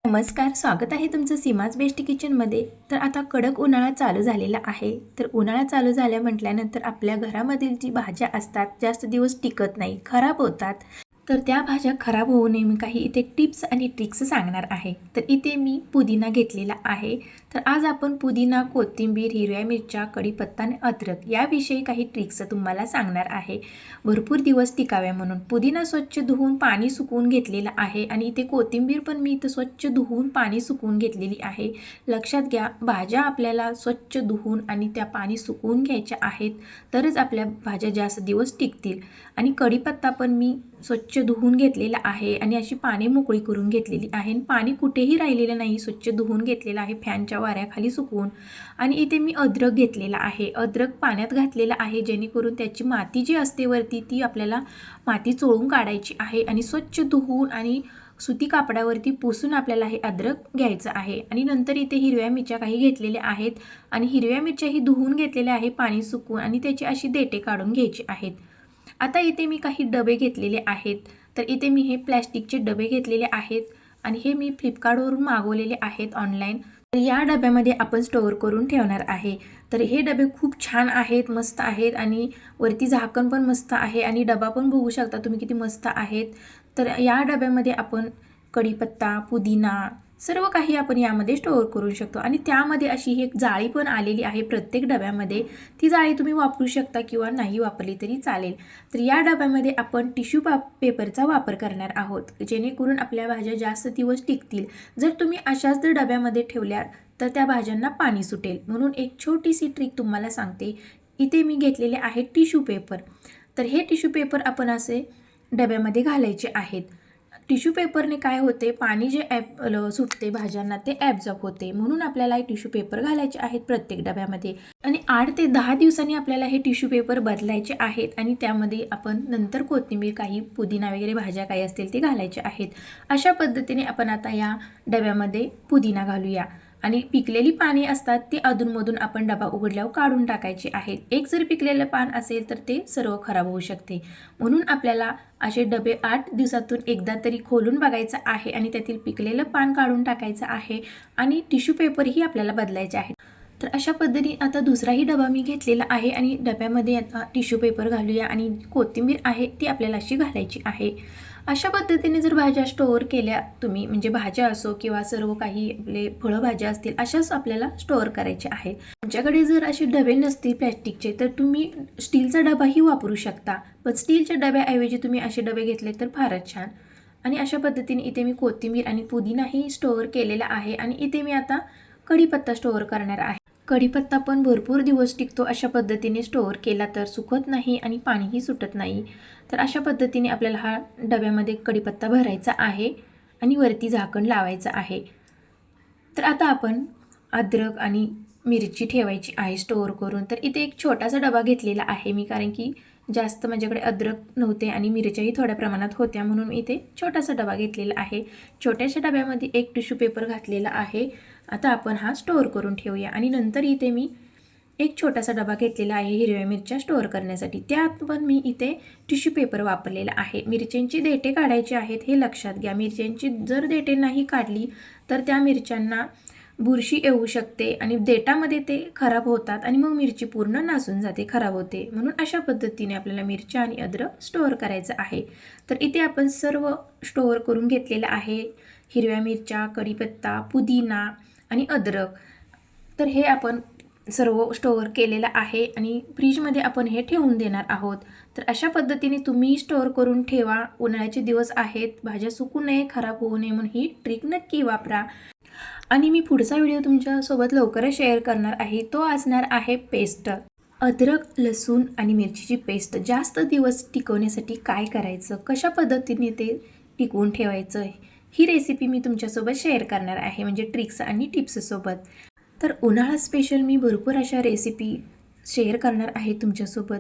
नमस्कार, स्वागत आहे तुमचं सीमाज बेस्ट किचनमध्ये। तर आता कडक उन्हाळा चालू झालेला आहे। तर उन्हाळा चालू झाल्या म्हटल्यानंतर आपल्या घरामधील जी भाज्या असतात जास्त दिवस टिकत नाही, खराब होतात। तर त्या भाज्या खराब होऊ नये मी काही इथे टिप्स आणि ट्रिक्स सांगणार आहे। तर इथे मी पुदिना घेतलेला आहे। तर आज आपण पुदिना, कोथिंबीर, हिरव्या मिरच्या, कढीपत्ता आणि अद्रक याविषयी काही ट्रिक्स तुम्हाला सांगणार आहे, भरपूर दिवस टिकाव्या म्हणून। पुदिना स्वच्छ धुवून पाणी सुकवून घेतलेला आहे आणि इथे कोथिंबीर पण मी इथे स्वच्छ धुवून पाणी सुकवून घेतलेली आहे। लक्षात घ्या, भाज्या आपल्याला स्वच्छ धुवून आणि त्या पाणी सुकवून घ्यायच्या आहेत, तरच आपल्या भाज्या जास्त दिवस टिकतील। आणि कढीपत्ता पण मी स्वच्छ धुवून घेतलेला आहे आणि अशी पाणी मोकळी करून घेतलेली आहे। पाणी कुठेही राहिलेलं नाही, स्वच्छ धुवून घेतलेलं आहे फॅनच्या वाऱ्याखाली सुकवून। आणि इथे मी अद्रक घेतलेला आहे। अद्रक पाण्यात घातलेला आहे जेणेकरून त्याची माती जी असते वरती ती आपल्याला माती चोळून काढायची आहे आणि स्वच्छ धुवून आणि सुती कापडावरती पुसून आपल्याला हे अद्रक घ्यायचं आहे। आणि नंतर इथे हिरव्या मिरच्या काही घेतलेल्या आहेत आणि हिरव्या मिरच्याही धुवून घेतलेल्या आहे पाणी सुकवून आणि त्याची अशी देठे काढून घ्यायची आहेत। आता इथे मी काही डबे घेतलेले आहेत। तर इथे मी हे प्लॅस्टिकचे डबे घेतलेले आहेत आणि हे मी फ्लिपकार्टवरून मागवलेले आहेत ऑनलाईन। तर या डब्यामध्ये आपण स्टोअर करून ठेवणार आहे। तर हे डबे खूप छान आहेत, मस्त आहेत आणि वरती झाकण पण मस्त आहे आणि डबा पण बघू शकता तुम्ही किती मस्त आहेत। तर या डब्यामध्ये आपण कढीपत्ता, पुदिना सर्व काही आपण यामध्ये स्टोअर करू शकतो। आणि त्यामध्ये अशी एक जाळी पण आलेली आहे प्रत्येक डब्यामध्ये, ती जाळी तुम्ही वापरू शकता किंवा नाही वापरली तरी चालेल। तर या डब्यामध्ये आपण टिश्यू पेपरचा वापर करणार आहोत जेणेकरून आपल्या भाज्या जास्त दिवस टिकतील। जर तुम्ही अशाच जर डब्यामध्ये ठेवल्या तर त्या भाज्यांना पाणी सुटेल। म्हणून एक छोटीशी ट्रिक तुम्हाला सांगते। इथे मी घेतलेले आहे टिश्यू पेपर। तर हे टिश्यू पेपर आपण असे डब्यामध्ये घालायचे आहेत। टिश्यू पेपरने काय होते, पाणी जे सुटते भाज्यांना ते ॲब्झॉर्ब होते, म्हणून आपल्याला हे टिश्यू पेपर घालायचे आहेत प्रत्येक डब्यामध्ये। आणि 8 ते 10 दिवसांनी आपल्याला हे टिश्यू पेपर बदलायचे आहेत आणि त्यामध्ये आपण नंतर कोथिंबीर, काही पुदिना वगैरे भाज्या काही असतील ते घालायचे आहेत। अशा पद्धतीने आपण आता या डब्यामध्ये पुदिना घालूया आणि पिकलेली पाने असतात ती अधूनमधून आपण डबा उघडल्यावर काढून टाकायची आहेत। एक जर पिकलेलं पान असेल तर ते सर्व खराब होऊ शकते, म्हणून आपल्याला असे डबे 8 दिवसातून एकदा तरी खोलून बघायचं आहे आणि त्यातील पिकलेलं पान काढून टाकायचं आहे आणि टिश्यू पेपरही आपल्याला बदलायचे आहे। तर अशा पद्धतीने आता दुसराही डबा मी घेतलेला आहे आणि डब्यामध्ये आता टिश्यू पेपर घालूया आणि कोथिंबीर आहे ती आपल्याला अशी घालायची आहे। अशा पद्धतीने जर भाज्या स्टोअर केल्या तुम्ही, म्हणजे भाज्या असो किंवा सर्व काही आपले फळभाज्या असतील अशाच आपल्याला स्टोअर करायचे आहे। तुमच्याकडे जर असे डबे नसतील प्लॅस्टिकचे तर तुम्ही स्टीलचा डबाही वापरू शकता, पण स्टीलच्या डब्याऐवजी तुम्ही असे डबे घेतले तर फारच छान। आणि अशा पद्धतीने इथे मी कोथिंबीर आणि पुदिनाही स्टोअर केलेला आहे आणि इथे मी आता कढीपत्ता स्टोअर करणार आहे। कढीपत्ता पण भरपूर दिवस टिकतो अशा पद्धतीने स्टोअर केला तर, सुकत नाही आणि पाणीही सुटत नाही। तर अशा पद्धतीने आपल्याला हा डब्यामध्ये कढीपत्ता भरायचा आहे आणि वरती झाकण लावायचं आहे। तर आता आपण अद्रक आणि मिरची ठेवायची आहे स्टोअर करून। तर इथे एक छोटासा डबा घेतलेला आहे मी, कारण की जास्त माझ्याकडे अद्रक नव्हते आणि मिरच्याही थोड्या प्रमाणात होत्या, म्हणून मी इथे छोटासा डबा घेतलेला आहे। छोट्याशा डब्यामध्ये एक टिश्यू पेपर घातलेला आहे। आता आपण हा स्टोअर करून ठेवूया आणि नंतर इथे मी एक छोटासा डबा घेतलेला आहे हिरव्या मिरच्या स्टोअर करण्यासाठी, त्यात पण मी इथे टिश्यू पेपर वापरलेला आहे। मिरच्यांची देठे काढायची आहेत हे लक्षात घ्या। मिरच्यांची जर देठे नाही काढली तर त्या मिरच्यांना बुरशी येऊ शकते आणि देठामध्ये ते खराब होतात आणि मग मिरची पूर्ण नासून जाते, खराब होते। म्हणून अशा पद्धतीने आपल्याला मिरच्या आणि अद्रक स्टोअर करायचं आहे। तर इथे आपण सर्व स्टोअर करून घेतलेलं आहे, हिरव्या मिरच्या, कढीपत्ता, पुदिना आणि अद्रक। तर हे आपण सर्व स्टोअर केलेलं आहे आणि फ्रीजमध्ये आपण हे ठेवून देणार आहोत। तर अशा पद्धतीने तुम्ही स्टोअर करून ठेवा। उन्हाळ्याचे दिवस आहेत, भाज्या सुकू नये, खराब होऊ नये म्हणून ही ट्रिक नक्की वापरा। आणि मी पुढचा व्हिडिओ तुमच्यासोबत लवकरच शेअर करणार आहे, तो असणार आहे पेस्ट। अद्रक, लसूण आणि मिरचीची पेस्ट जास्त दिवस टिकवण्यासाठी काय करायचं, कशा पद्धतीने ते टिकवून ठेवायचं, ही रेसिपी मी तुमच्यासोबत शेअर करणार आहे, म्हणजे ट्रिक्स आणि टिप्ससोबत। तर उन्हाळा स्पेशल मी भरपूर अशा रेसिपी शेअर करणार आहे तुमच्यासोबत।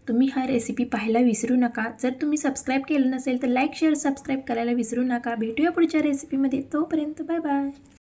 तुम्ही हा रेसिपी पाहायला विसरू नका। जर तुम्ही सबस्क्राईब केलं नसेल तर लाईक, शेअर, सबस्क्राईब करायला विसरू नका। भेटूया पुढच्या रेसिपीमध्ये, तोपर्यंत बाय बाय।